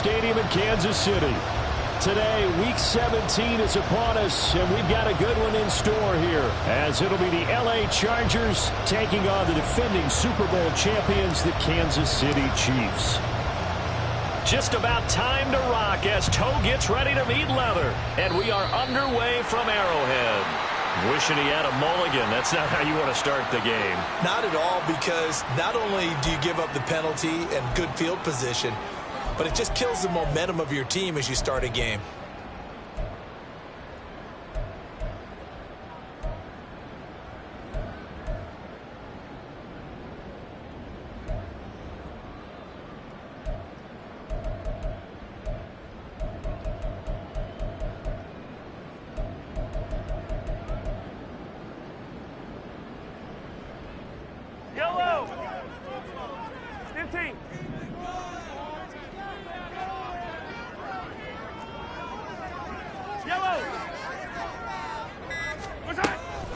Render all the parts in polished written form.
Stadium in Kansas City. Today, Week 17 is upon us, and we've got a good one in store here, as it'll be the L.A. Chargers taking on the defending Super Bowl champions, the Kansas City Chiefs. Just about time to rock as Toe gets ready to meet leather, and we are underway from Arrowhead. Wishing he had a mulligan. That's not how you want to start the game. Not at all, because not only do you give up the penalty and good field position, but it just kills the momentum of your team as you start a game. Yellow! 15! Yellow!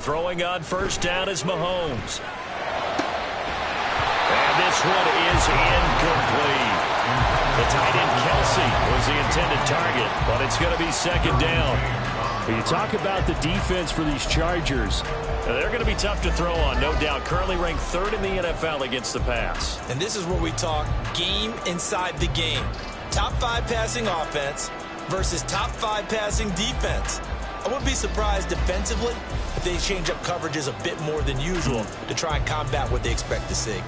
Throwing on first down is Mahomes. And this one is incomplete. The tight end Kelsey was the intended target, but it's going to be second down. When you talk about the defense for these Chargers, they're going to be tough to throw on, no doubt. Currently ranked third in the NFL against the pass. And this is where we talk game inside the game. Top 5 passing offense versus top 5 passing defense. I wouldn't be surprised defensively if they change up coverages a bit more than usual to try and combat what they expect to see.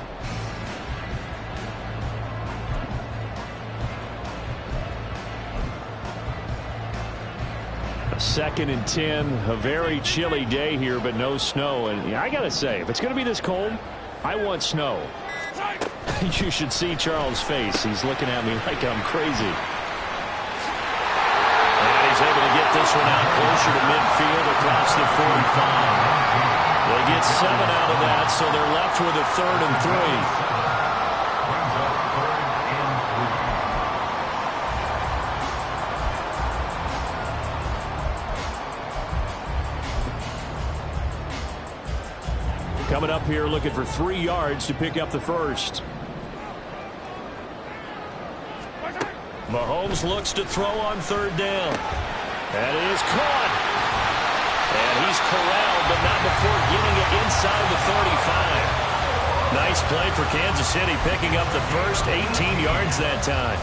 Second and 10, a very chilly day here, but no snow. And I got to say, if it's going to be this cold, I want snow. You should see Charles' face. He's looking at me like I'm crazy. And he's able to get this one out closer to midfield across the 45. They get 7 out of that, so they're left with a 3rd and 3. Coming up here looking for 3 yards to pick up the first. Mahomes looks to throw on 3rd down. That is caught. And he's corralled, but not before getting it inside the 35. Nice play for Kansas City, picking up the first 18 yards that time.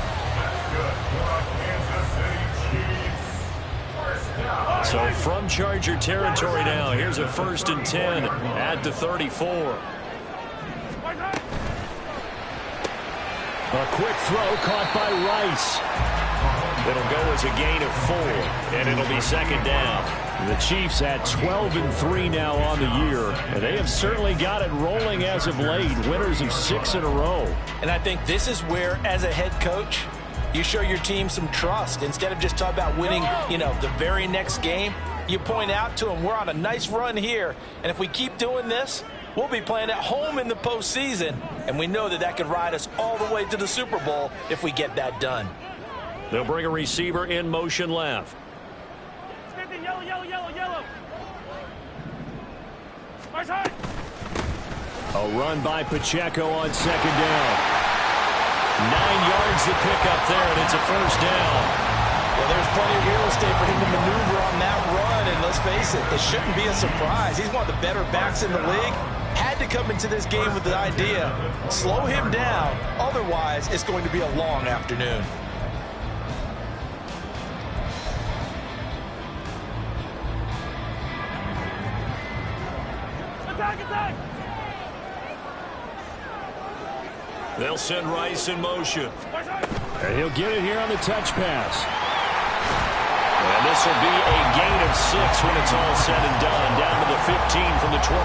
So from Charger territory now, here's a 1st and 10 at the 34. A quick throw caught by Rice. It'll go as a gain of 4, and it'll be second down. The Chiefs at 12 and 3 now on the year, and they have certainly got it rolling as of late, winners of 6 in a row. And I think this is where, as a head coach, you show your team some trust. Instead of just talking about winning, the very next game, you point out to them, we're on a nice run here, and if we keep doing this, we'll be playing at home in the postseason, and we know that that could ride us all the way to the Super Bowl if we get that done. They'll bring a receiver in motion left. Yellow, yellow, yellow, yellow. A run by Pacheco on 2nd down. 9 yards to pick up there, and it's a first down. Well, there's plenty of real estate for him to maneuver on that run, and let's face it, it shouldn't be a surprise. He's one of the better backs in the league. Had to come into this game with the idea, slow him down, otherwise it's going to be a long afternoon. Attack, attack! They'll send Rice in motion. And he'll get it here on the touch pass. And this will be a gain of 6 when it's all said and done. Down to the 15 from the 21.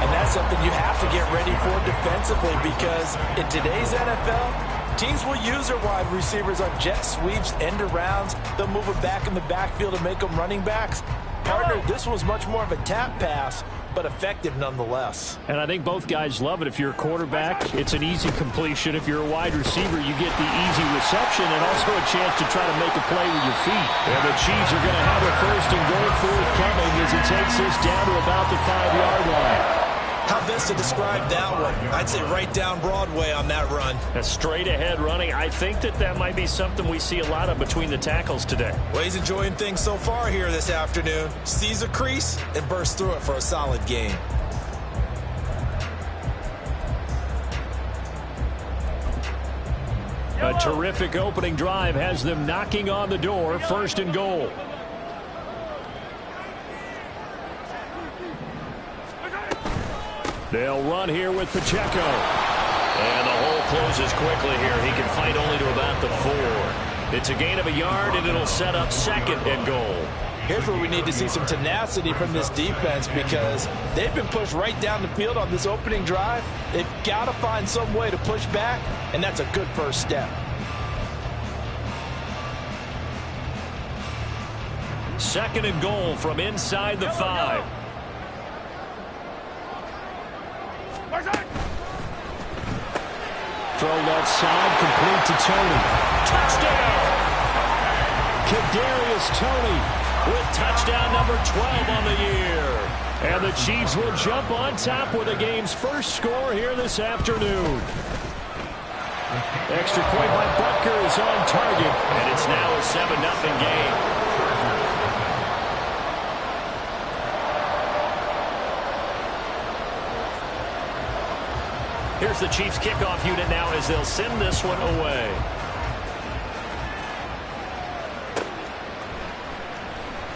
And that's something you have to get ready for defensively, because in today's NFL, teams will use their wide receivers on jet sweeps, end arounds. They'll move them back in the backfield and make them running backs. Partner, this was much more of a tap pass, but effective nonetheless. And I think both guys love it. If you're a quarterback, it's an easy completion. If you're a wide receiver, you get the easy reception and also a chance to try to make a play with your feet. And the Chiefs are going to have a 1st and goal forthcoming as it takes us down to about the 5-yard line. How words to describe that one. I'd say right down Broadway on that run. A straight ahead running. I think that might be something we see a lot of between the tackles today. Well, he's enjoying things so far here this afternoon. Sees a crease and bursts through it for a solid gain. A terrific opening drive has them knocking on the door. First and goal. They'll run here with Pacheco. And the hole closes quickly here. He can fight only to about the 4. It's a gain of a yard, and it'll set up second and goal. Here's where we need to see some tenacity from this defense because they've been pushed right down the field on this opening drive. They've got to find some way to push back, and that's a good first step. Second and goal from inside the 5. Throw left side, complete to Toney. Touchdown! Kadarius Toney with touchdown number 12 on the year. And the Chiefs will jump on top with the game's first score here this afternoon. Extra point by Butker is on target, and it's now a 7-0 game. Here's the Chiefs kickoff unit now as they'll send this one away.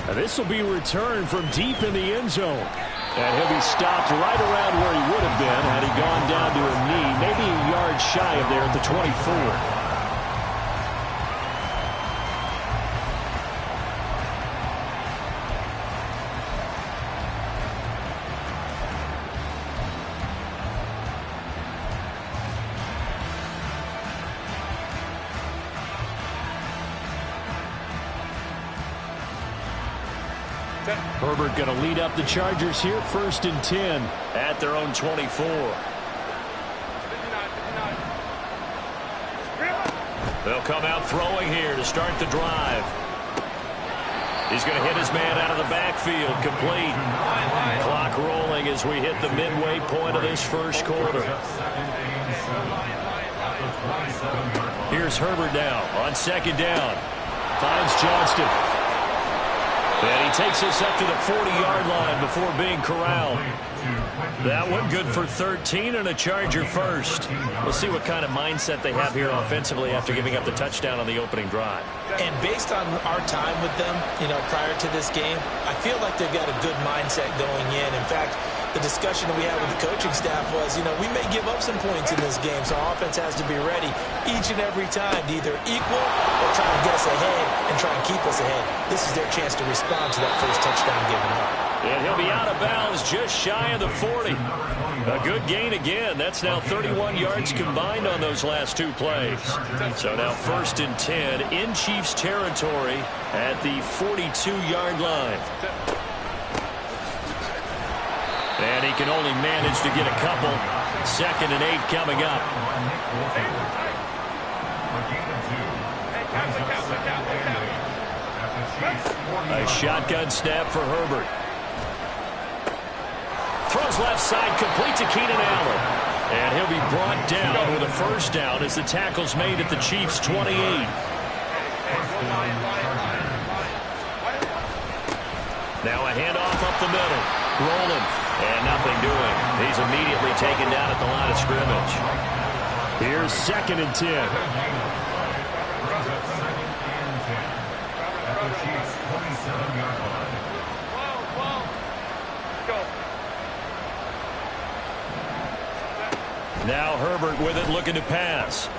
And this will be returned from deep in the end zone. And he'll be stopped right around where he would have been had he gone down to a knee, maybe a yard shy of there at the 24. Herbert going to lead up the Chargers here, first and 10 at their own 24. They'll come out throwing here to start the drive. He's going to hit his man out of the backfield, complete. Clock rolling as we hit the midway point of this first quarter. Here's Herbert now on second down. Finds Johnston. And he takes us up to the 40-yard line before being corralled. That one good for 13 and a Charger first. We'll see what kind of mindset they have here offensively after giving up the touchdown on the opening drive. And based on our time with them, prior to this game, I feel like they've got a good mindset going in. In fact, the discussion that we had with the coaching staff was, we may give up some points in this game, so our offense has to be ready each and every time to either equal or try to get us ahead and try and keep us ahead. This is their chance to respond to that first touchdown given up. And he'll be out of bounds just shy of the 40. A good gain again. That's now 31 yards combined on those last two plays. So now first and 10 in Chiefs territory at the 42-yard line. And he can only manage to get a couple. Second and 8 coming up. A shotgun snap for Herbert. Throws left side, complete to Keenan Allen. And he'll be brought down with a first down as the tackle's made at the Chiefs' 28. Now a handoff up the middle. Rolling. And nothing doing. He's immediately taken down at the line of scrimmage. Here's second and 10. Now Herbert with it, looking to pass.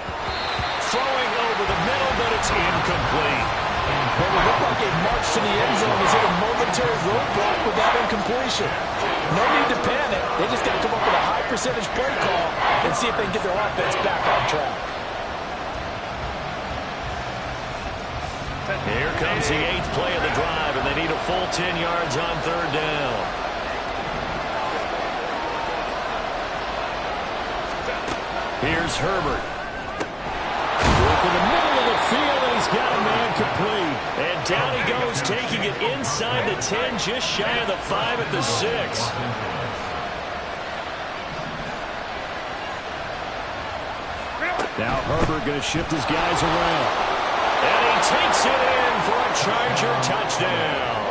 Throwing over the middle, but it's incomplete. Well, it looked like a march to the end zone was hit a momentary roadblock with that incompletion. No need to panic. They just got to come up with a high percentage play call and see if they can get their offense back on track. Here comes the 8th play of the drive, and they need a full 10 yards on third down. Here's Herbert. Work in the middle of the field, and he's got a man complete. And down he goes, taking it inside the 10, just shy of the 5 at the 6. Now Herbert going to shift his guys around. And he takes it in for a Charger touchdown.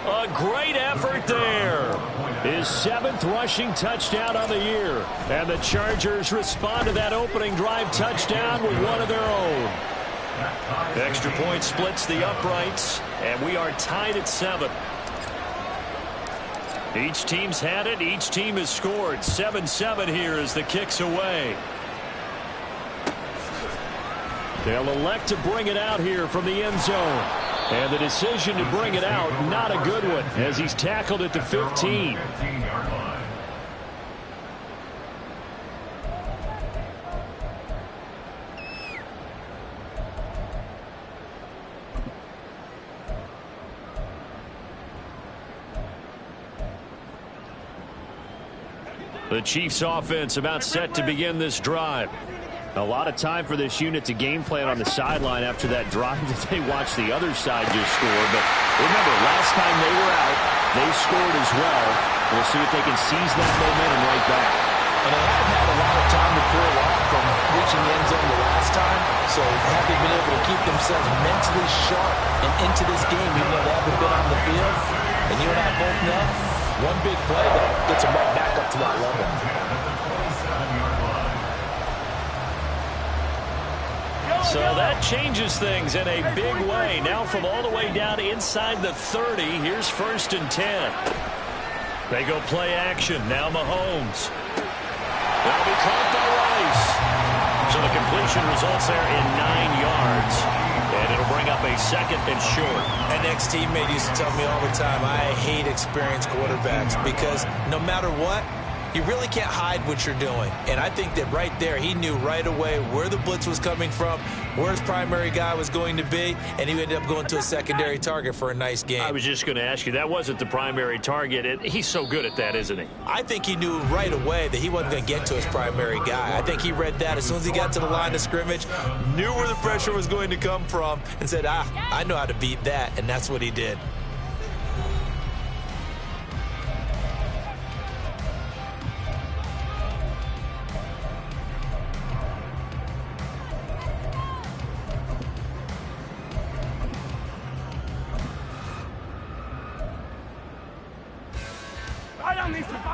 A great effort there. His 7th rushing touchdown of the year. And the Chargers respond to that opening drive touchdown with one of their own. Extra point splits the uprights, and we are tied at 7. Each team's had it. Each team has scored. 7-7 here as the kick's away. They'll elect to bring it out here from the end zone. And the decision to bring it out, not a good one, as he's tackled at the 15. The Chiefs offense about set to begin this drive. A lot of time for this unit to game plan on the sideline after that drive that they watched the other side just score. But remember, last time they were out, they scored as well. We'll see if they can seize that momentum right back. And they haven't had a lot of time to cool off from reaching the end zone the last time. So have they been able to keep themselves mentally sharp and into this game, even though they haven't been on the field? And you and I both know, one big play that gets them right back up to that level. So that changes things in a big way. Now from all the way down inside the 30, here's 1st and 10. They go play action. Now Mahomes. That'll be caught by Rice. So the completion results there in 9 yards. And it'll bring up a 2nd and short. An ex-teammate used to tell me all the time, I hate experienced quarterbacks because no matter what, you really can't hide what you're doing. And I think that right there, he knew right away where the blitz was coming from, where his primary guy was going to be, and he ended up going to a secondary target for a nice game. I was just going to ask you, that wasn't the primary target. He's so good at that, isn't he? I think he knew right away that he wasn't going to get to his primary guy. I think he read that as soon as he got to the line of scrimmage, knew where the pressure was going to come from, and said, I know how to beat that, and that's what he did.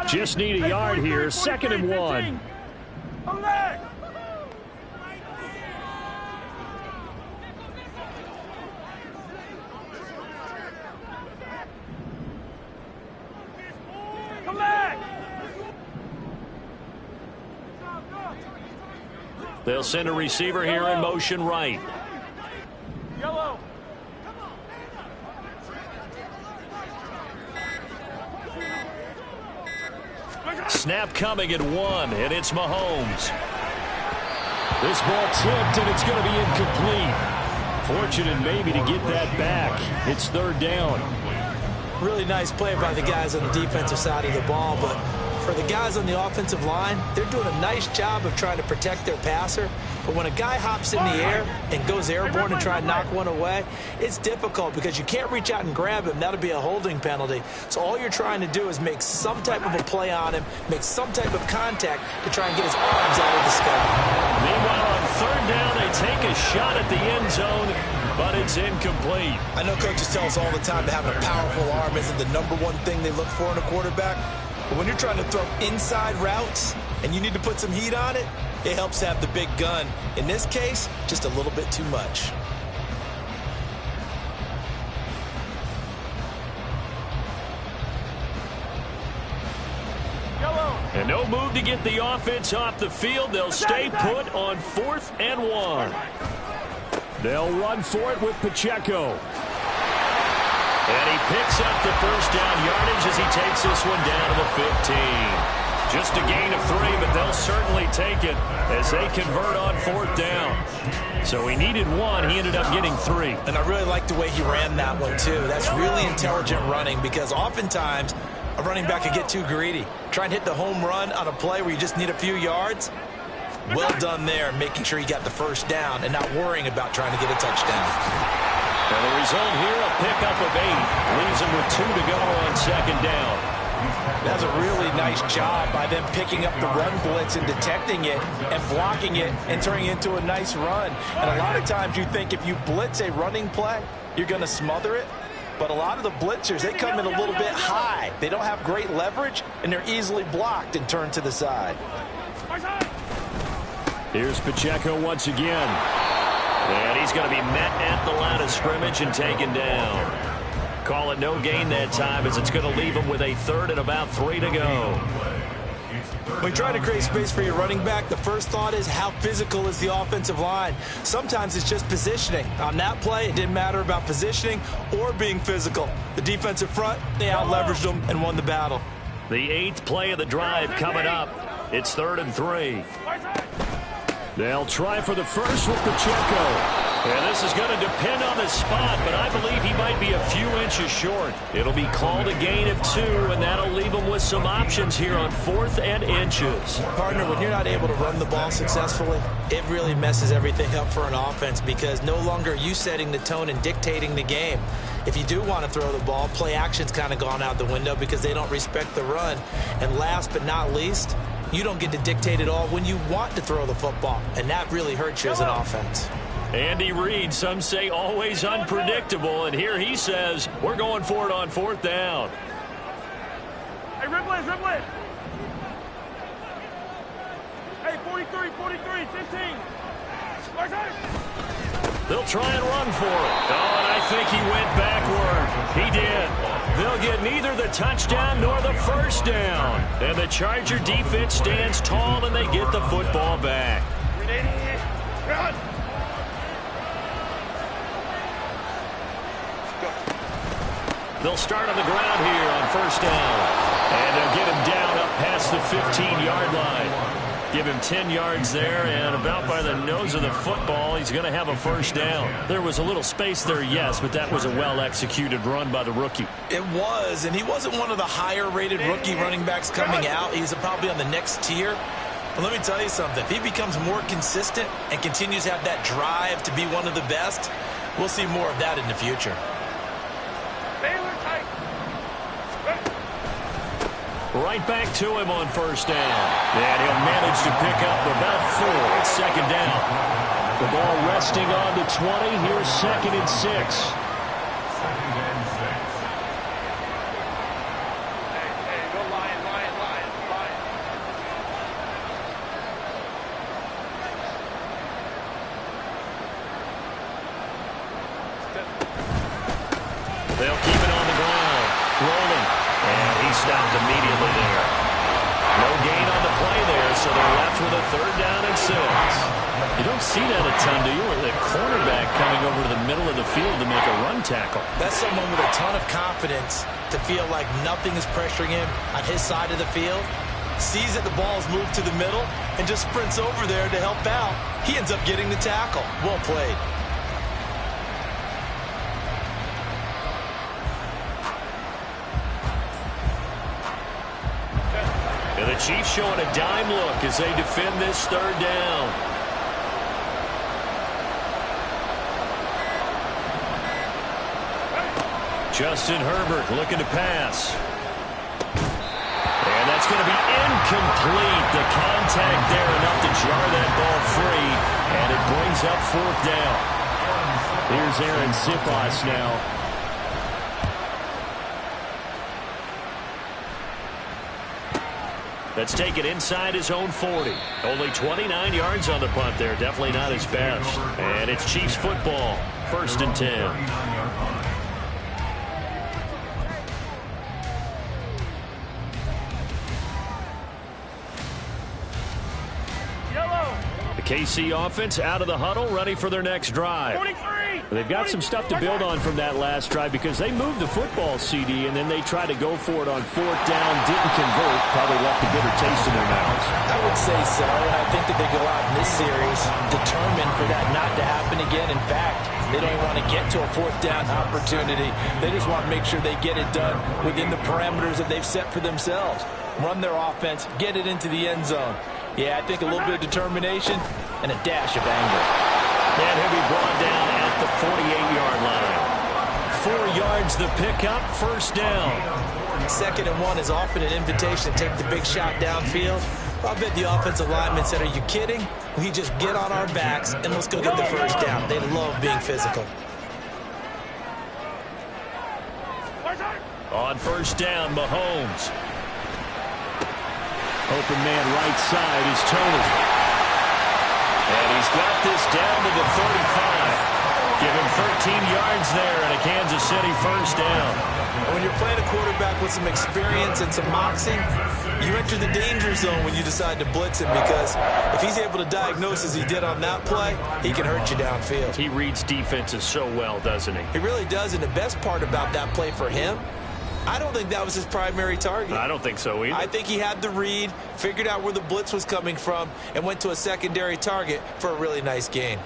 Just need a yard here. 2nd and 1. Come back. They'll send a receiver here in motion right. Yellow. Snap coming at 1, and it's Mahomes. This ball tipped, and it's going to be incomplete. Fortunate maybe to get that back. It's 3rd down. Really nice play by the guys on the defensive side of the ball, but for the guys on the offensive line, they're doing a nice job of trying to protect their passer. But when a guy hops in the air and goes airborne and try and knock one away, it's difficult because you can't reach out and grab him. That'll be a holding penalty. So all you're trying to do is make some type of a play on him, make some type of contact to try and get his arms out of the sky. Meanwhile, on 3rd down, they take a shot at the end zone, but it's incomplete. I know coaches tell us all the time that having a powerful arm isn't the #1 thing they look for in a quarterback. But when you're trying to throw inside routes and you need to put some heat on it, it helps have the big gun. In this case, just a little bit too much. And no move to get the offense off the field. They'll stay put on 4th and 1. They'll run for it with Pacheco. And he picks up the 1st down yardage as he takes this one down to the 15. Just a gain of 3, but they'll certainly take it as they convert on 4th down. So he needed 1. He ended up getting 3. And I really like the way he ran that one, too. That's really intelligent running because oftentimes a running back could get too greedy. Try and hit the home run on a play where you just need a few yards. Well done there, making sure you got the 1st down and not worrying about trying to get a touchdown. And the result here, a pickup of 8. Leaves him with 2 to go on 2nd down. That's a really nice job by them picking up the run blitz and detecting it and blocking it and turning it into a nice run. And a lot of times you think if you blitz a running play, you're going to smother it. But a lot of the blitzers, they come in a little bit high. They don't have great leverage, and they're easily blocked and turned to the side. Here's Pacheco once again. And he's going to be met at the line of scrimmage and taken down. Call it no gain that time as it's going to leave him with a third and about 3 to go. When you try to create space for your running back, the first thought is how physical is the offensive line. Sometimes it's just positioning. On that play, it didn't matter about positioning or being physical. The defensive front, they out-leveraged them and won the battle. The 8th play of the drive coming up. It's 3rd and 3. They'll try for the first with Pacheco. And this is going to depend on the spot, but I believe he might be a few inches short. It'll be called a gain of 2, and that'll leave him with some options here on 4th and inches. Partner, when you're not able to run the ball successfully, it really messes everything up for an offense because no longer are you setting the tone and dictating the game. If you do want to throw the ball, play action's kind of gone out the window because they don't respect the run. And last but not least, you don't get to dictate it all when you want to throw the football, and that really hurts you as an offense. Andy Reid, some say always unpredictable, and here he says we're going for it on 4th down. Hey, Ripley. Hey, 43, 15. They'll try and run for it. Oh, and I think he went backward. He did. They'll get neither the touchdown nor the first down. And the Charger defense stands tall, and they get the football back. Run. They'll start on the ground here on 1st down. And they'll get him down up past the 15-yard line. Give him 10 yards there, and about by the nose of the football, he's going to have a 1st down. There was a little space there, yes, but that was a well-executed run by the rookie. It was, and he wasn't one of the higher-rated rookie running backs coming out. He's probably on the next tier. But let me tell you something. If he becomes more consistent and continues to have that drive to be one of the best, we'll see more of that in the future. Right back to him on 1st down. And he'll manage to pick up about 4. It's 2nd down. The ball resting on the 20. Here's 2nd and 6. Hey, go Lion. They'll keep it on the ground. Rolling. And he stopped immediately there. No gain on the play there, so they're left with a 3rd down and 6. You don't see that a ton, do you? Or the cornerback coming over to the middle of the field to make a run tackle. That's someone with a ton of confidence to feel like nothing is pressuring him on his side of the field. Sees that the ball's moved to the middle and just sprints over there to help out. He ends up getting the tackle. Well played. And the Chiefs showing a dime look as they defend this 3rd down. Justin Herbert looking to pass. And that's going to be incomplete. The contact there enough to jar that ball free. And it brings up 4th down. Here's Aaron Siposs now. Let's take it inside his own 40. Only 29 yards on the punt there. Definitely not his best. And it's Chiefs football. 1st and 10. KC offense out of the huddle, ready for their next drive. 23, They've got some stuff to build on from that last drive because they moved the football, CD, and then they tried to go for it on 4th down, didn't convert, probably left a bitter taste in their mouths. I would say so, and I think that they go out in this series determined for that not to happen again. In fact, they don't want to get to a 4th down opportunity. They just want to make sure they get it done within the parameters that they've set for themselves. Run their offense, get it into the end zone. Yeah, I think a little bit of determination and a dash of anger. And he'll be brought down at the 48-yard line. 4 yards the pickup, first down. 2nd and 1 is often an invitation to take the big shot downfield. I bet the offensive linemen said, are you kidding? We just get on our backs and let's go get the first down. They love being physical. On first down, Mahomes. Open man right side is Tony. And he's got this down to the 35. Give him 13 yards there and a Kansas City first down. When you're playing a quarterback with some experience and some moxie, you enter the danger zone when you decide to blitz him, because if he's able to diagnose as he did on that play, he can hurt you downfield. He reads defenses so well, doesn't he? He really does, and the best part about that play for him, I don't think that was his primary target. I don't think so either. I think he had the read, figured out where the blitz was coming from, and went to a secondary target for a really nice gain.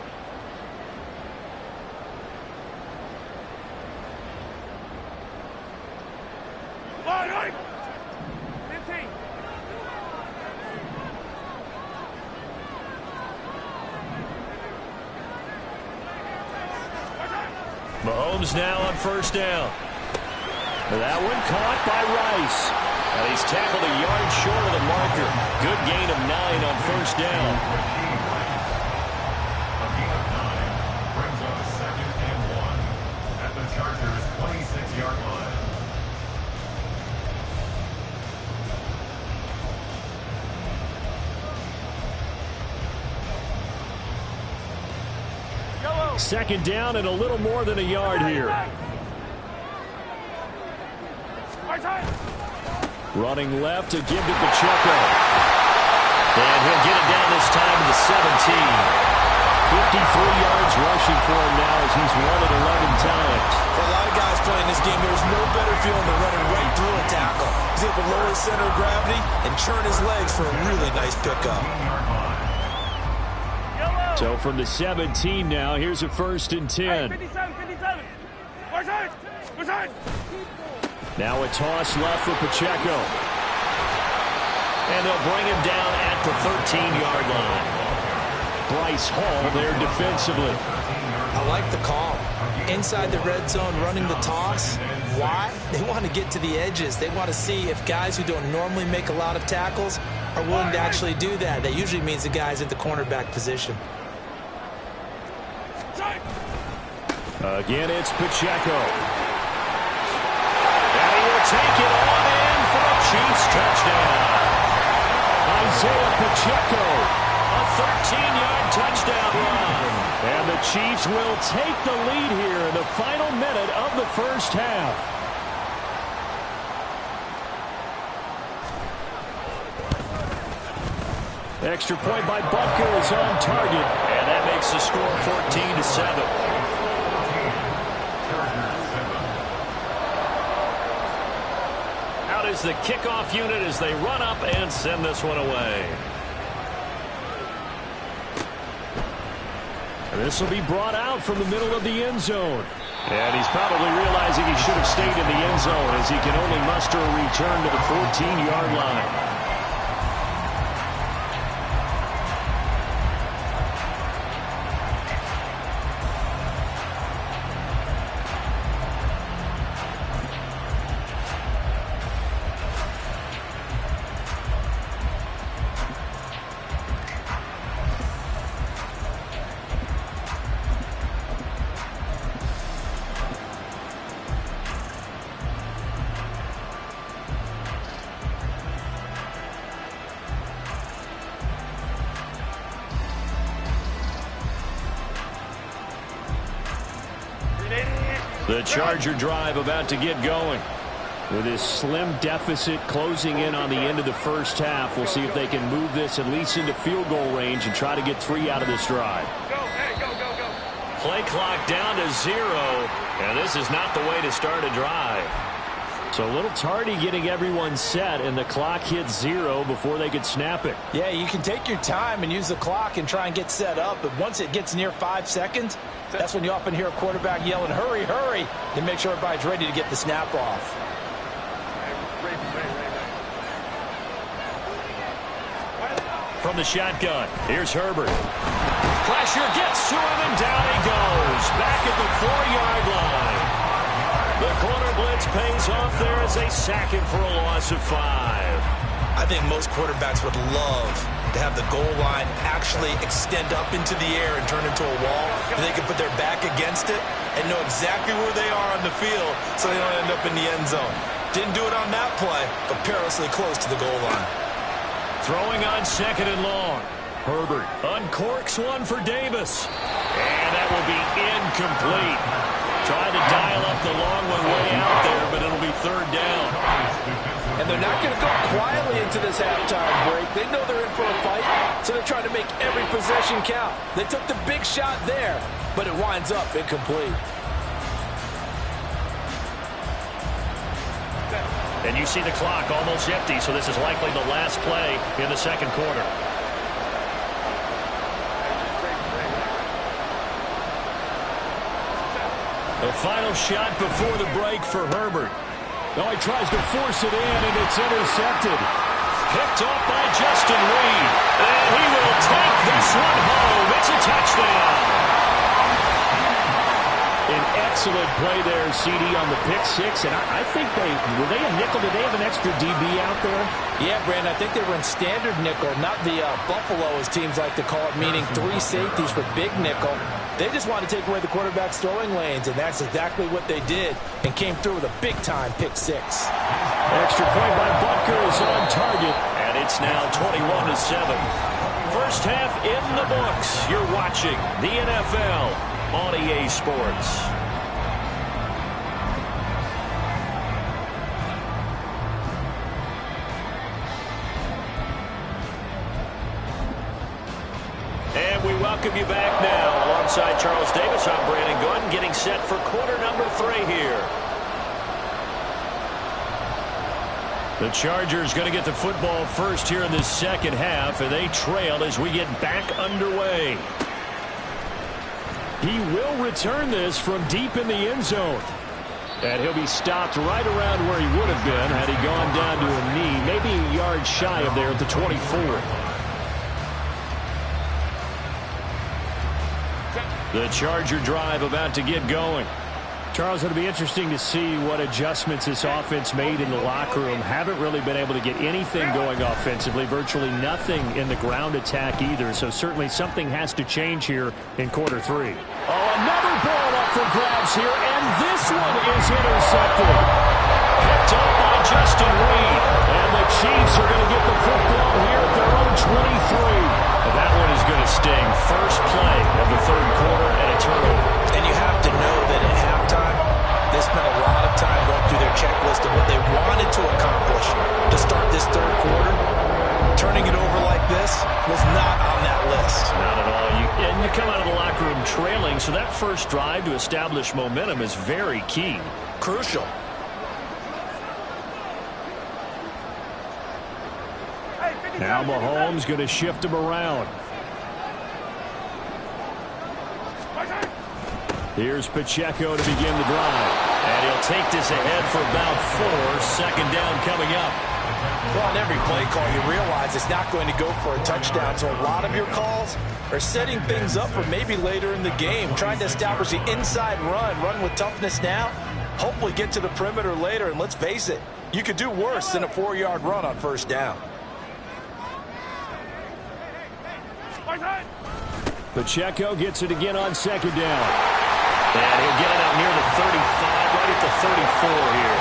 Mahomes now on first down. That one caught by Rice. And he's tackled a yard short of the marker. Good gain of 9 on first down. A gain of 9 brings up 2nd and 1 at the Chargers' 26-yard line. Second down and a little more than a yard here. Running left to give to Pacheco. And he'll get it down this time to the 17. 53 yards rushing for him now as he's run it 11 times. For a lot of guys playing this game, there's no better feeling than running right through a tackle. He's able to lower his center of gravity and churn his legs for a really nice pickup. So from the 17 now, here's a 1st and 10. 57. Now a toss left for Pacheco. And they'll bring him down at the 13-yard line. Bryce Hall there defensively. I like the call. Inside the red zone, running the toss. Why? They want to get to the edges. They want to see if guys who don't normally make a lot of tackles are willing to actually do that. That usually means the guy's at the cornerback position. Again, it's Pacheco. And he will take it on in for a Chiefs touchdown. Isaiah Pacheco. A 13-yard touchdown run. And the Chiefs will take the lead here in the final minute of the first half. Extra point by Butker is on target. And that makes the score 14-7. Out is the kickoff unit as they run up and send this one away. And this will be brought out from the middle of the end zone. And he's probably realizing he should have stayed in the end zone as he can only muster a return to the 14-yard line. The Charger drive about to get going. With his slim deficit closing in on the end of the first half, we'll see if they can move this at least into field goal range and try to get 3 out of this drive. Go. Play clock down to 0. And this is not the way to start a drive. So a little tardy getting everyone set, and the clock hits 0 before they could snap it. Yeah, you can take your time and use the clock and try and get set up, but once it gets near 5 seconds, that's when you often hear a quarterback yelling, hurry, hurry, to make sure everybody's ready to get the snap off. From the shotgun, here's Herbert. Pressure gets to him, and down he goes. Back at the 4-yard line. The corner blitz pays off there as they sack him for a loss of 5. I think most quarterbacks would love to have the goal line actually extend up into the air and turn into a wall, and they can put their back against it and know exactly where they are on the field so they don't end up in the end zone. Didn't do it on that play, but perilously close to the goal line. Throwing on 2nd and long. Herbert uncorks one for Davis. And that will be incomplete. Trying to dial up the long one way out there, but it'll be 3rd down. And they're not going to go quietly into this halftime break. They know they're in for a fight, so they're trying to make every possession count. They took the big shot there, but it winds up incomplete. And you see the clock almost empty, so this is likely the last play in the 2nd quarter. The final shot before the break for Herbert. Oh, he tries to force it in, and it's intercepted. Picked up by Justin Reed. And he will take this one home. It's a touchdown. An excellent play there, CD, on the pick 6. And I think were they a nickel? Did they have an extra DB out there? Yeah, Brandon, I think they were in standard nickel, not the Buffalo, as teams like to call it, meaning 3 safeties for big nickel. They just wanted to take away the quarterback's throwing lanes, and that's exactly what they did, and came through with a big-time pick 6. Extra point by Butker is on target. And it's now 21-7. First half in the books. You're watching the NFL on EA Sports. And we welcome you back now. Alongside Charles Davis, I'm Brandon Gaudin, getting set for quarter number 3 here. The Chargers going to get the football first here in this 2nd half, and they trail as we get back underway. He will return this from deep in the end zone. And he'll be stopped right around where he would have been had he gone down to a knee, maybe a yard shy of there at the 24. The Charger drive about to get going. Charles, it'll be interesting to see what adjustments this offense made in the locker room. Haven't really been able to get anything going offensively, virtually nothing in the ground attack either. So certainly something has to change here in quarter 3. Oh, another ball up for grabs here, and this one is intercepted. Picked up by Justin Reed. And the Chiefs are going to get the football here at their own 23. And that one is going to sting. First play of the 3rd quarter and a turnover. And you have to know that at halftime, they spent a lot of time going through their checklist of what they wanted to accomplish to start this 3rd quarter. Turning it over like this was not on that list. Not at all. And you come out of the locker room trailing, so that first drive to establish momentum is very key. Crucial. Now Mahomes going to shift him around. Here's Pacheco to begin the drive. And he'll take this ahead for about 4. 2nd down coming up. Well, on every play call, you realize it's not going to go for a touchdown. So a lot of your calls are setting things up for maybe later in the game, trying to establish the inside run with toughness now, hopefully get to the perimeter later. And let's face it, you could do worse than a 4-yard run on 1st down. Pacheco gets it again on 2nd down. And he'll get it out near the 35, right at the 34 here.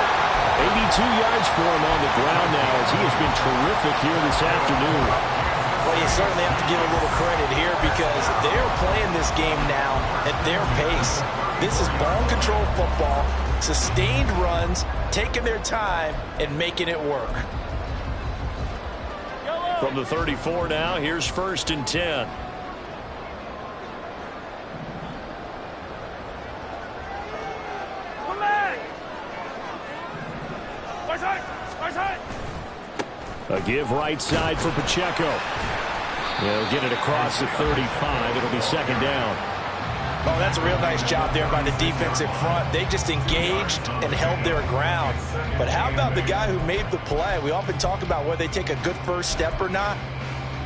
82 yards for him on the ground now as he has been terrific here this afternoon. Well, you certainly have to give a little credit here because they're playing this game now at their pace. This is ball control football, sustained runs, taking their time and making it work. From the 34 now, here's 1st and 10. A give right side for Pacheco. They'll get it across the 35. It'll be 2nd down. Oh, that's a real nice job there by the defensive front. They just engaged and held their ground. But how about the guy who made the play? We often talk about whether they take a good first step or not.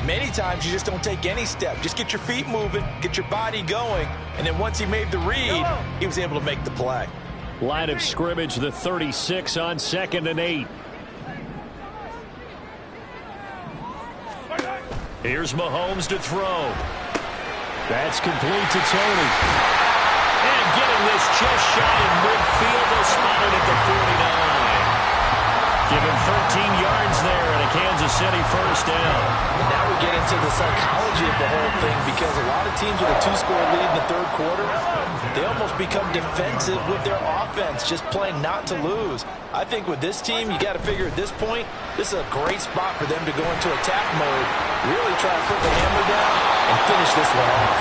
Many times you just don't take any step. Just get your feet moving, get your body going, and then once he made the read, he was able to make the play. Line of scrimmage, the 36 on 2nd and 8. Here's Mahomes to throw. That's complete to Tony. And getting this just shy of midfield, they'll spot it at the 49. Give him 13 yards there and a Kansas City first down. And now we get into the psychology of the whole thing, because a lot of teams with a 2-score lead in the third quarter, they almost become defensive with their offense, just playing not to lose. I think with this team, you got to figure at this point, this is a great spot for them to go into attack mode, really try to put the hammer down and finish this one off.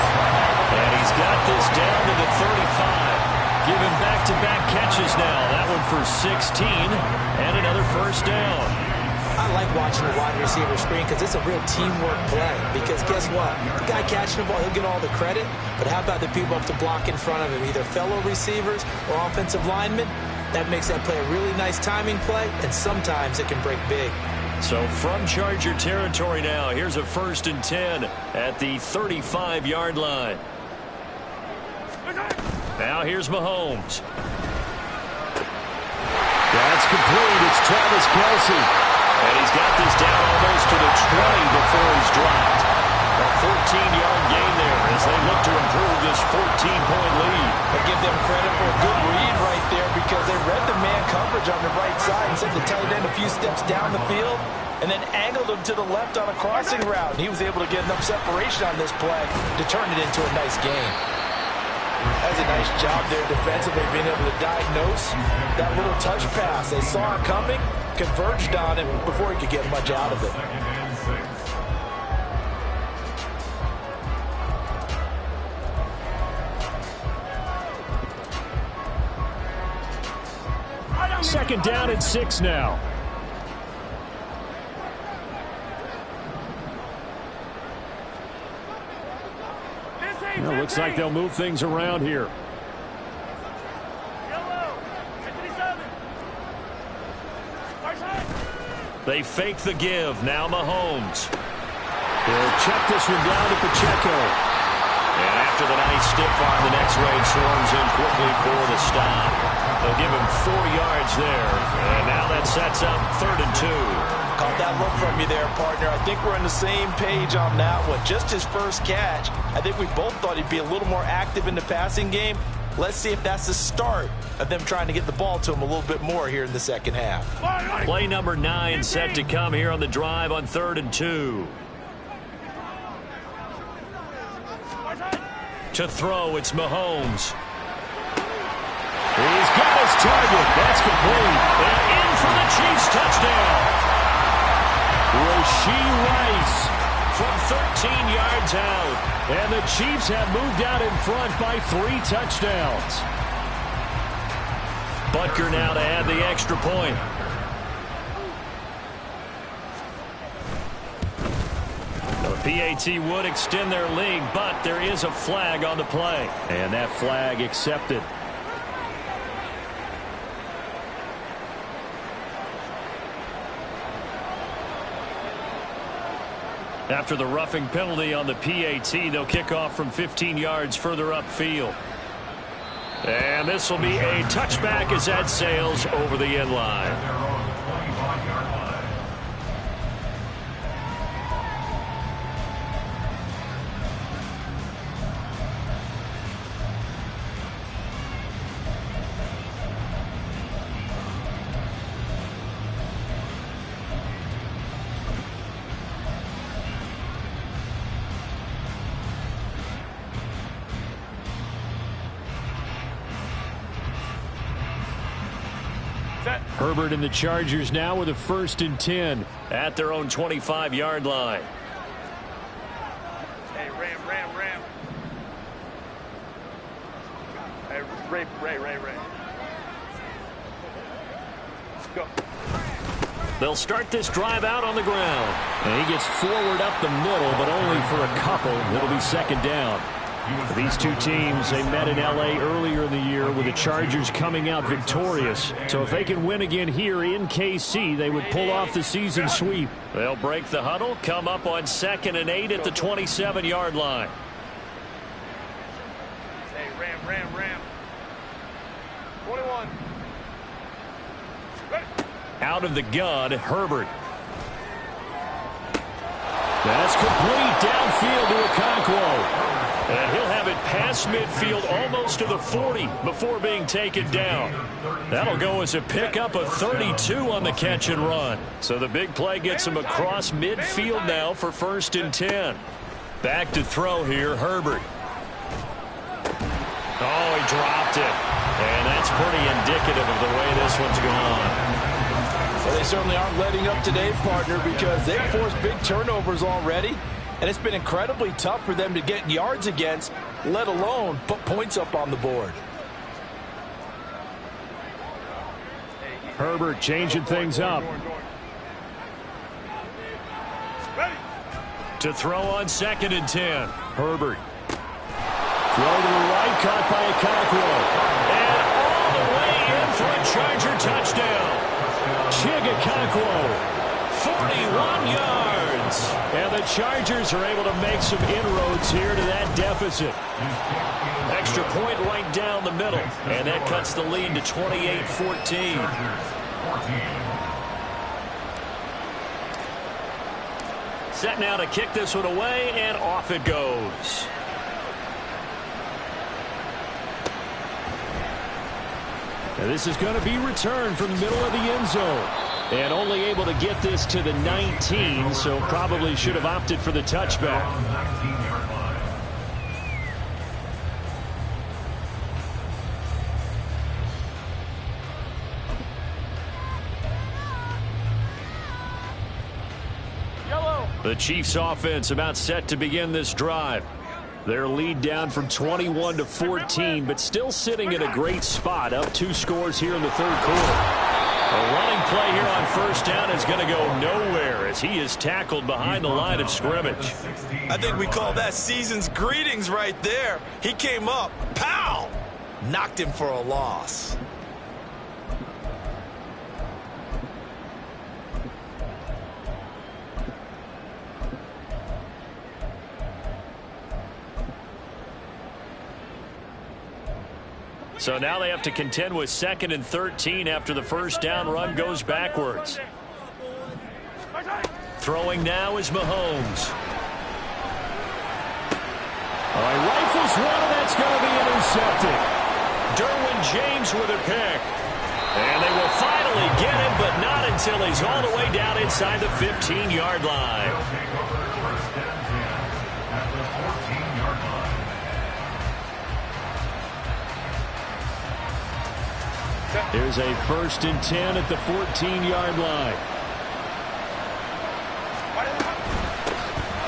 And he's got this down to the 35. Giving back-to-back catches now. That one for 16 and another first down. I like watching the wide receiver screen because it's a real teamwork play. Because guess what? The guy catching the ball, he'll get all the credit. But how about the people up to block in front of him, either fellow receivers or offensive linemen? That makes that play a really nice timing play, and sometimes it can break big. So from Charger territory now, here's a 1st and 10 at the 35-yard line. Now here's Mahomes. That's complete. It's Travis Kelce. And he's got this down almost to the 20 before he's dropped. A 14-yard gain there as they look to improve this 14-point lead. I give them credit for a good read right there, because they read the man coverage on the right side and sent the tight end a few steps down the field and then angled him to the left on a crossing route. And he was able to get enough separation on this play to turn it into a nice game. That's a nice job there defensively, being able to diagnose that little touch pass. They saw it coming, converged on him before he could get much out of it. Second down and 6 now. Well, looks like they'll move things around here. They fake the give. Now Mahomes. They'll check this one down to Pacheco. And after the nice stiff arm, the next raid swarms in quickly for the stop. They'll give him 4 yards there. And now that sets up 3rd and 2. Caught that look from you there, partner. I think we're on the same page on that one. Just his first catch. I think we both thought he'd be a little more active in the passing game. Let's see if that's the start of them trying to get the ball to him a little bit more here in the second half. Play number 9 set to come here on the drive on 3rd and 2. To throw, it's Mahomes. He's got his target. That's complete. And in for the Chiefs touchdown. Rashee Rice from 13 yards out. And the Chiefs have moved out in front by 3 touchdowns. Butker now to add the extra point. The PAT would extend their lead, but there is a flag on the play. And that flag accepted. After the roughing penalty on the PAT, they'll kick off from 15 yards further upfield. And this will be a touchback as that sails over the end line. Herbert and the Chargers now with a 1st and 10 at their own 25-yard line. Hey, Ram. Hey, Ray. Let's go. They'll start this drive out on the ground. And he gets forward up the middle, but only for a couple. It'll be 2nd down. These two teams, they met in L.A. earlier in the year with the Chargers coming out victorious. So if they can win again here in KC, they would pull off the season sweep. They'll break the huddle, come up on 2nd and 8 at the 27-yard line. Hey, Ram. 21. Out of the gun, Herbert. That's complete downfield to Okonkwo. And he'll have it past midfield almost to the 40 before being taken down. That'll go as a pickup of 32 on the catch and run. So the big play gets him across midfield now for 1st and 10. Back to throw here, Herbert. Oh, he dropped it. And that's pretty indicative of the way this one's gone. Well, they certainly aren't letting up today, partner, because they've forced big turnovers already. And it's been incredibly tough for them to get yards against, let alone put points up on the board. Herbert changing things up. To throw on 2nd and 10. Herbert. Throw to the right, caught by Okonkwo. And all the way in for a Charger touchdown. Chig Okonkwo, 41 yards. And the Chargers are able to make some inroads here to that deficit. Extra point right down the middle. And that cuts the lead to 28-14. Set now to kick this one away, and off it goes. And this is going to be returned from the middle of the end zone. And only able to get this to the 19, so probably should have opted for the touchback. The Chiefs offense about set to begin this drive. Their lead down from 21 to 14, but still sitting in a great spot, up 2 scores here in the 3rd quarter. A running play here on 1st down is going to go nowhere as he is tackled behind the line of scrimmage. I think we call that season's greetings right there. He came up, pow! Knocked him for a loss. So now they have to contend with 2nd and 13 after the 1st down run goes backwards. Throwing now is Mahomes. Rifles one, and that's going to be intercepted. Derwin James with a pick. And they will finally get him, but not until he's all the way down inside the 15-yard line. Here's a 1st and 10 at the 14-yard line.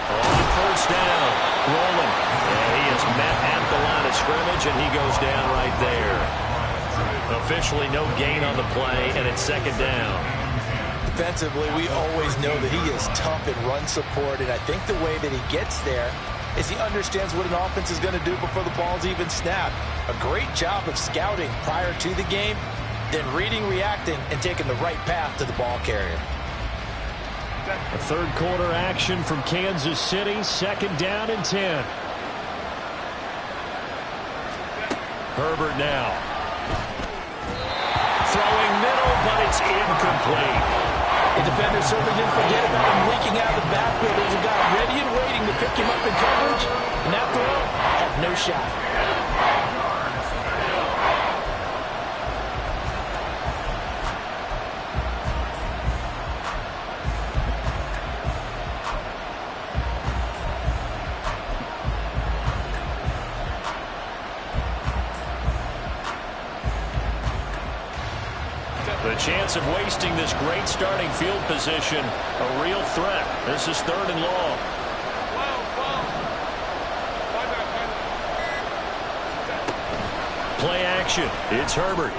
On 1st down, rolling. And he is met at the line of scrimmage, and he goes down right there. Officially no gain on the play, and it's 2nd down. Defensively, we always know that he is tough in run support, and I think the way that he gets there is he understands what an offense is going to do before the ball's even snapped. A great job of scouting prior to the game, then reading, reacting, and taking the right path to the ball carrier. A 3rd quarter action from Kansas City, 2nd down and 10. Herbert now. Throwing middle, but it's incomplete. The defender certainly didn't forget about him leaking out of the backfield. There's a guy ready and waiting to pick him up in coverage, and that throw had no shot. The chance of wasting this great starting field position, a real threat. This is 3rd and long. Play action. It's Herbert.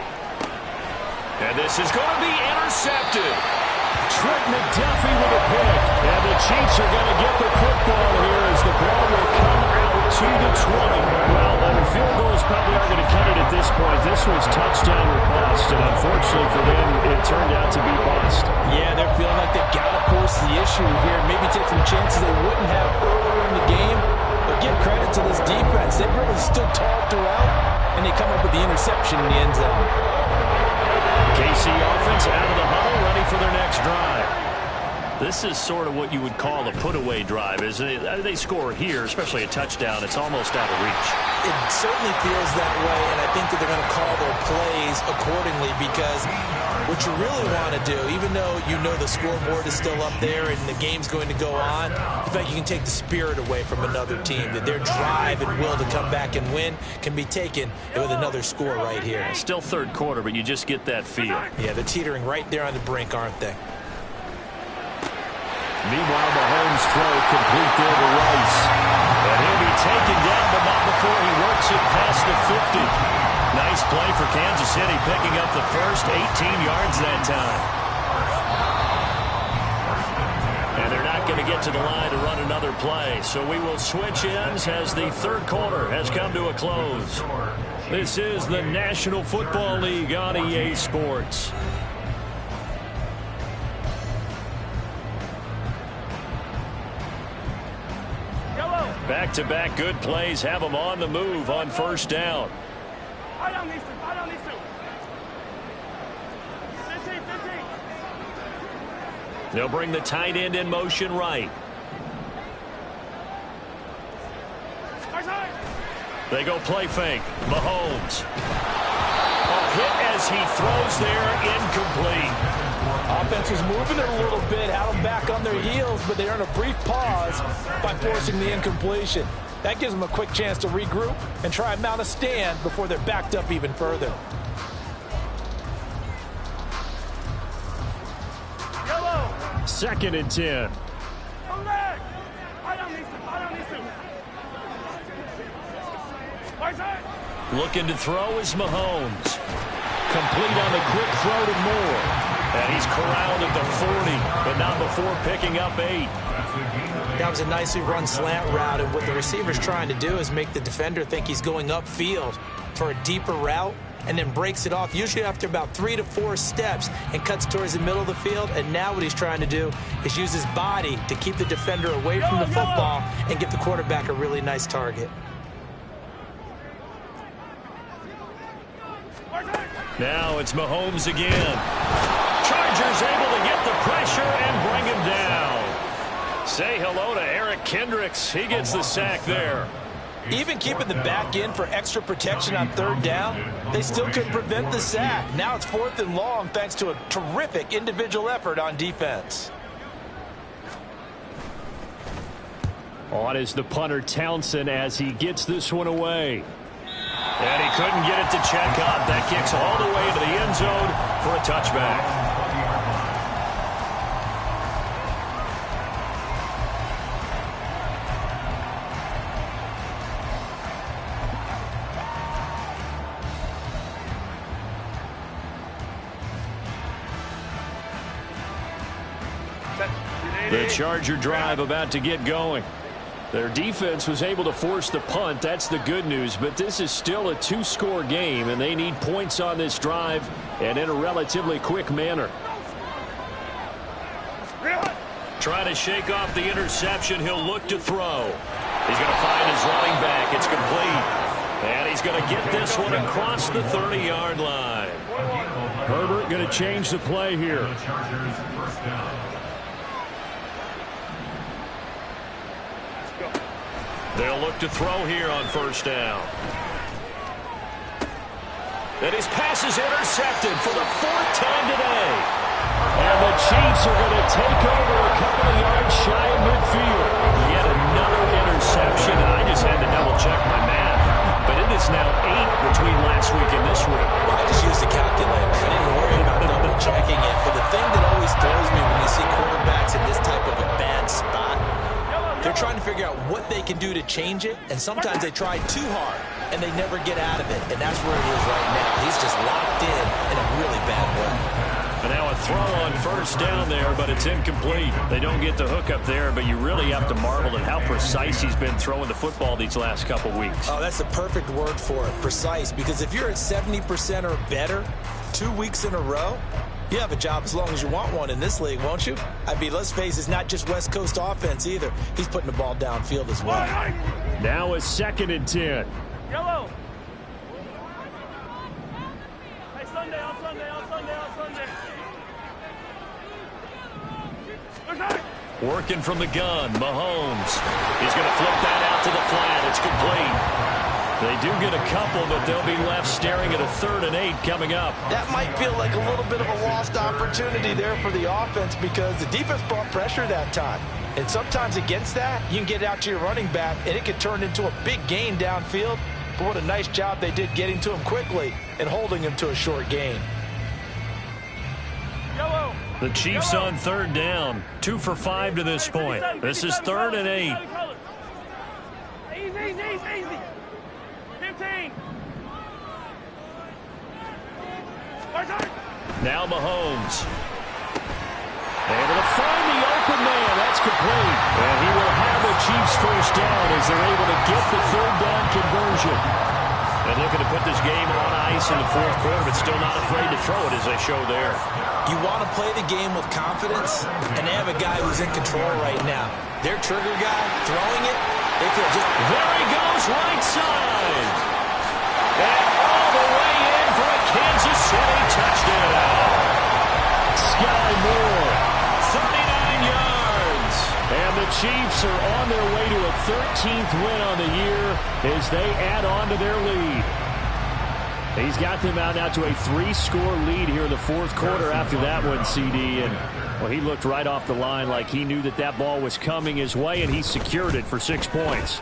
And this is going to be intercepted. Trent McDuffie with a pick. And the Chiefs are going to get the football here as the ball will come out to the 20. Well, field goals probably aren't going to cut it at this point. This was touchdown or bust, and unfortunately for them, it turned out to be bust. Yeah, they're feeling like they've got to force the issue here. Maybe take some chances they wouldn't have earlier in the game. But give credit to this defense. They've really stood tall throughout, and they come up with the interception in the end zone. KC offense out of the huddle, ready for their next drive. This is sort of what you would call a put-away drive, isn't it? They score here, especially a touchdown. It's almost out of reach. It certainly feels that way, and I think that they're going to call their plays accordingly, because what you really want to do, even though you know the scoreboard is still up there and the game's going to go on, in fact, you can take the spirit away from another team, that their drive and will to come back and win can be taken with another score right here. Still third quarter, but you just get that feel. Yeah, they're teetering right there on the brink, aren't they? Meanwhile, Mahomes' throw complete there to Rice. And he'll be taken down, but not before he works it past the 50. Nice play for Kansas City, picking up the first 18 yards that time. And they're not going to get to the line to run another play. So we will switch ends as the third quarter has come to a close. This is the National Football League on EA Sports. Back-to-back good plays have them on the move on first down. They'll bring the tight end in motion right. They go play fake. Mahomes. A hit as he throws there, incomplete. Offense was moving it a little bit, had them back on their heels, but they earn a brief pause by forcing the incompletion. That gives them a quick chance to regroup and try and mount a stand before they're backed up even further. Second and 10. Looking to throw is Mahomes. Complete on the quick throw to Moore. And he's corralled at the 40, but not before picking up 8. That was a nicely run slant route, and what the receiver's trying to do is make the defender think he's going upfield for a deeper route, and then breaks it off, usually after about 3 to 4 steps, and cuts towards the middle of the field. And now what he's trying to do is use his body to keep the defender away from the football and get the quarterback a really nice target. Now it's Mahomes again. Chargers able to get the pressure and bring him down. Say hello to Eric Kendricks. He gets the sack there. Even keeping the back end for extra protection on third down, they still couldn't prevent the sack. Now it's 4th and long thanks to a terrific individual effort on defense. On is the punter Townsend as he gets this one away. And he couldn't get it to check up. That kicks all the way to the end zone for a touchback. The Charger drive about to get going. Their defense was able to force the punt. That's the good news. But this is still a 2-score game, and they need points on this drive and in a relatively quick manner. Trying to shake off the interception. He'll look to throw. He's going to find his running back. It's complete. And he's going to get this one across the 30-yard line. Herbert going to change the play here. They'll look to throw here on first down. And his pass is intercepted for the 4th time today. And the Chiefs are going to take over a couple of yards shy of midfield. Yet another interception, and I just had to double-check my math. But it is now 8 between last week and this week. Well, I just used the calculator. I didn't worry about double-checking it. But the thing that always throws me when you see quarterbacks in this type of a bad spot, they're trying to figure out what they can do to change it, and sometimes they try too hard, and they never get out of it, and that's where he is right now. He's just locked in a really bad way. And now a throw on first down there, but it's incomplete. They don't get the hook up there, but you really have to marvel at how precise he's been throwing the football these last couple weeks. Oh, that's the perfect word for it, precise, because if you're at 70% or better 2 weeks in a row, you have a job as long as you want one in this league, won't you? I mean, let's face it, it's not just West Coast offense either. He's putting the ball downfield as well. Now it's 2nd and 10. Yellow. Working from the gun, Mahomes. He's going to flip that out to the flat. It's complete. They do get a couple, but they'll be left staring at a 3rd and 8 coming up. That might feel like a little bit of a lost opportunity there for the offense because the defense brought pressure that time. And sometimes against that, you can get out to your running back, and it can turn into a big gain downfield. But what a nice job they did getting to him quickly and holding him to a short gain. The Chiefs on 3rd down. 2 for 5 to this point. This is 3rd and 8. Easy. 15. Now Mahomes. Able to find the open man. That's complete. And he will have the Chiefs first down as they're able to get the 3rd down conversion. And looking to put this game on ice in the 4th quarter, but still not afraid to throw it as they show there. You want to play the game with confidence, and they have a guy who's in control right now. Their trigger guy throwing it, they feel just... There he goes, right side. And all the way in for a Kansas City touchdown. Sky Moore, 39 yards. And the Chiefs are on their way to a 13th win on the year as they add on to their lead. He's got them out now to a 3-score lead here in the 4th quarter after that one, CD. And, well, he looked right off the line like he knew that ball was coming his way, and he secured it for 6 points.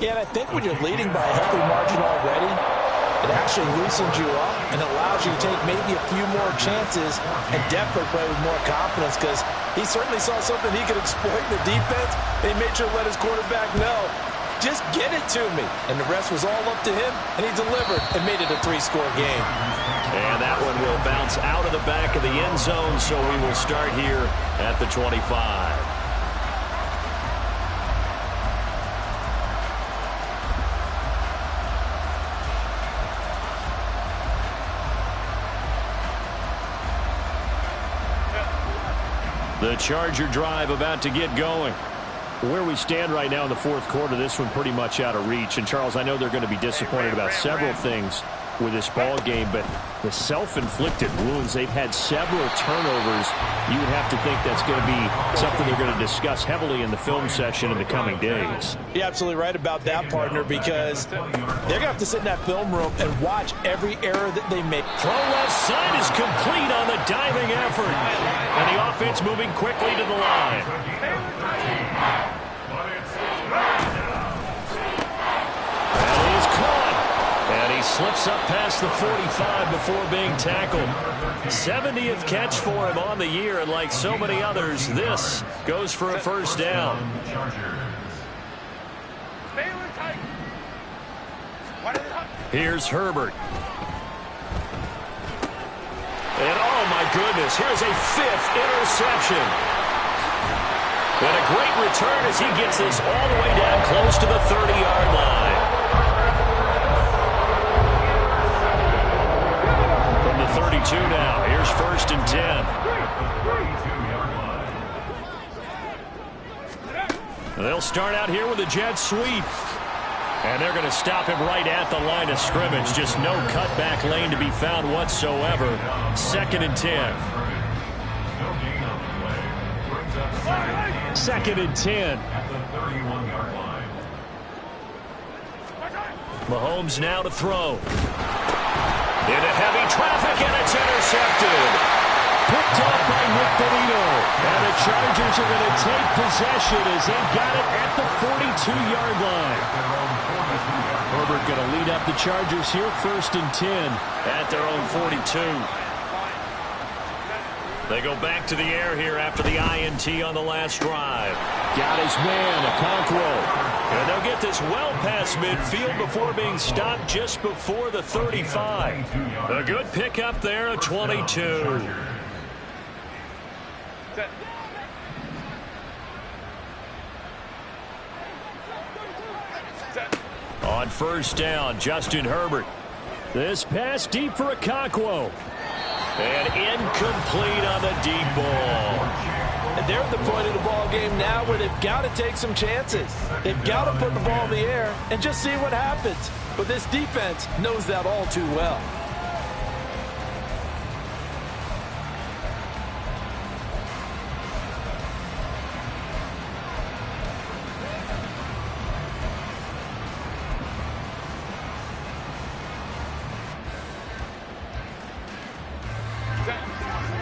Yeah, and I think when you're leading by a healthy margin already, it actually loosens you up and allows you to take maybe a few more chances and definitely play with more confidence because he certainly saw something he could exploit in the defense. And he made sure to let his quarterback know, just get it to me. And the rest was all up to him, and he delivered and made it a 3-score game. And that one will bounce out of the back of the end zone, so we will start here at the 25. The Charger drive about to get going. Where we stand right now in the 4th quarter, this one pretty much out of reach. And, Charles, I know they're going to be disappointed about several things with this ball game, but the self-inflicted wounds, they've had several turnovers. You would have to think that's going to be something they're going to discuss heavily in the film session in the coming days. You're absolutely right about that, partner, because they're going to have to sit in that film room and watch every error that they make. Throw left side is complete on the diving effort. And the offense moving quickly to the line. And he's caught. And he slips up past the 45 before being tackled. 70th catch for him on the year, and like so many others, this goes for a first down. Here's Herbert. And oh my goodness, here's a 5th interception. And a great return as he gets this all the way down close to the 30-yard line. From the 32 now, here's 1st and 10. They'll start out here with a jet sweep. And they're going to stop him right at the line of scrimmage. Just no cutback lane to be found whatsoever. 2nd and 10. 2nd and 10. Mahomes now to throw. Into heavy traffic, and it's intercepted. Picked up by Nick Bonito. And the Chargers are going to take possession as they've got it at the 42-yard line. Herbert going to lead up the Chargers here, 1st and 10 at their own 42. They go back to the air here after the INT on the last drive. Got his man, Okonkwo. And they'll get this well past midfield before being stopped just before the 35. A good pickup there, a 22. On 1st down, Justin Herbert. This pass deep for Okonkwo. And incomplete on the deep ball. And they're at the point of the ball game now where they've got to take some chances. They've got to put the ball in the air and just see what happens. But this defense knows that all too well.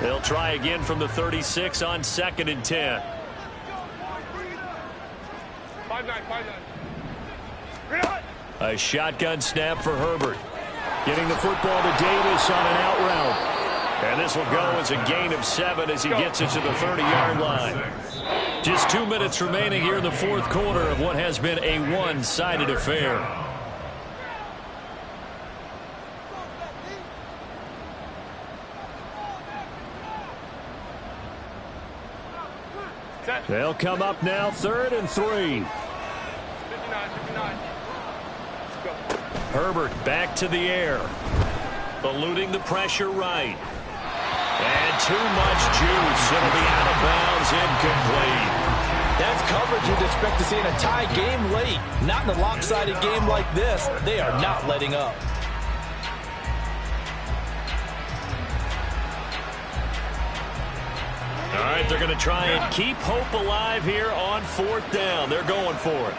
They'll try again from the 36 on 2nd and 10. 5-9. A shotgun snap for Herbert. Getting the football to Davis on an out route. And this will go as a gain of 7 as he gets it to the 30-yard line. Just 2 minutes remaining here in the fourth quarter of what has been a one-sided affair. They'll come up now, 3rd and 3. 59. Herbert back to the air. Eluding the pressure right. And too much juice. It'll be out of bounds, incomplete. That's coverage you'd expect to see in a tie game late. Not in a lopsided game like this. They are not letting up. All right, they're going to try and keep hope alive here on 4th down. They're going for it.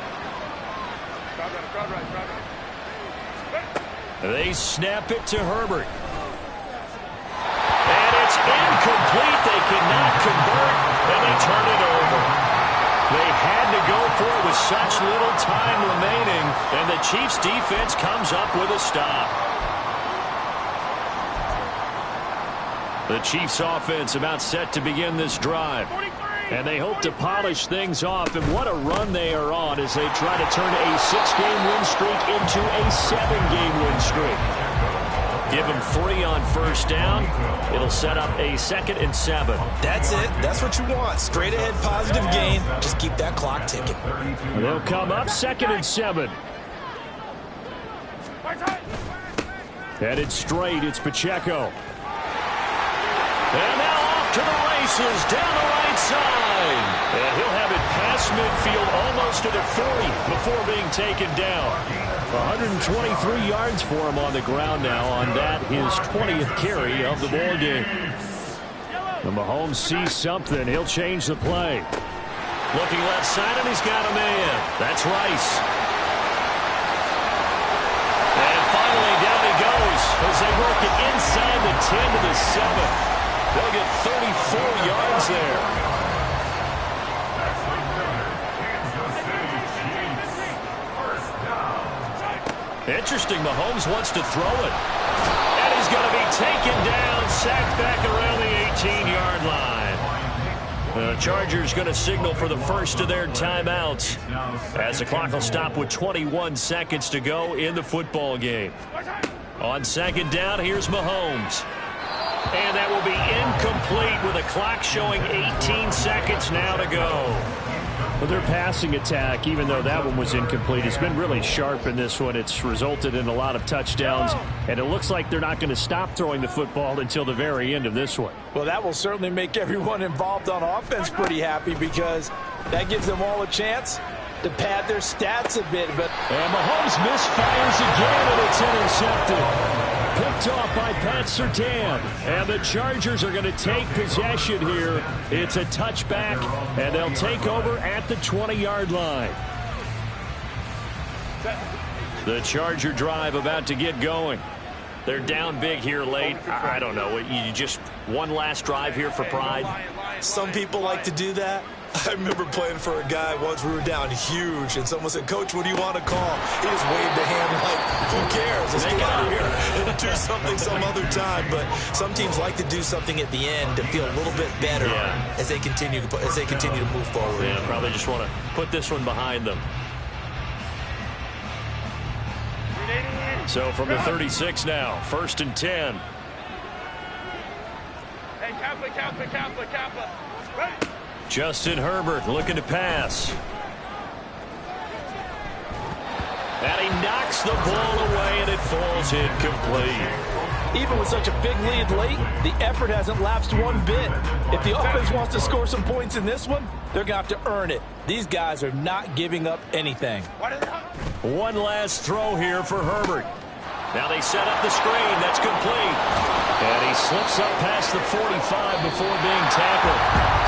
They snap it to Herbert. And it's incomplete. They cannot convert, and they turn it over. They had to go for it with such little time remaining, and the Chiefs' defense comes up with a stop. The Chiefs' offense about set to begin this drive. And they hope to polish things off. And what a run they are on as they try to turn a 6-game win streak into a 7-game win streak. Give them 3 on 1st down. It'll set up a 2nd and 7. That's it. That's what you want. Straight ahead positive gain. Just keep that clock ticking. They'll come up 2nd and 7. Headed straight, it's Pacheco. And now off to the races down the right side. And he'll have it past midfield almost to the 40 before being taken down. 123 yards for him on the ground now on that, his 20th carry of the ball game. And Mahomes sees something. He'll change the play. Looking left side, and he's got a man. That's Rice. And finally down he goes as they work it inside the 10 to the 7. They'll get 34 yards there. Interesting, Mahomes wants to throw it. And he's going to be taken down, sacked back around the 18-yard line. The Chargers going to signal for the first of their timeouts as the clock will stop with 21 seconds to go in the football game. On 2nd down, here's Mahomes. And that will be incomplete with a clock showing 18 seconds now to go. Well, their passing attack, even though that one was incomplete, has been really sharp in this one. It's resulted in a lot of touchdowns, and it looks like they're not going to stop throwing the football until the very end of this one. Well, that will certainly make everyone involved on offense pretty happy because that gives them all a chance to pad their stats a bit. And Mahomes misfires again, and it's intercepted. Picked off by Pat Surtain. And the Chargers are going to take possession here. It's a touchback, and they'll take over at the 20-yard line. The Charger drive about to get going. They're down big here late. I don't know. You just one last drive here for pride? Some people like to do that. I remember playing for a guy once. We were down huge, and someone said, "Coach, what do you want to call?" He just waved a hand like, "Who cares? Let's get out of here and do something some other time." But some teams like to do something at the end to feel a little bit better as they continue to move forward. Yeah, probably just want to put this one behind them. So from the 36 now, 1st and 10. Hey, Kappa. Ready? Justin Herbert looking to pass. And he knocks the ball away, and it falls incomplete. Even with such a big lead late, the effort hasn't lapsed one bit. If the offense wants to score some points in this one, they're going to have to earn it. These guys are not giving up anything. One last throw here for Herbert. Now they set up the screen. That's complete. And he slips up past the 45 before being tackled.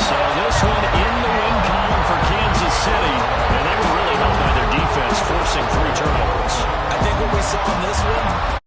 So this one in the win column for Kansas City. And they were really helped by their defense, forcing 3 turnovers. I think what we saw in this one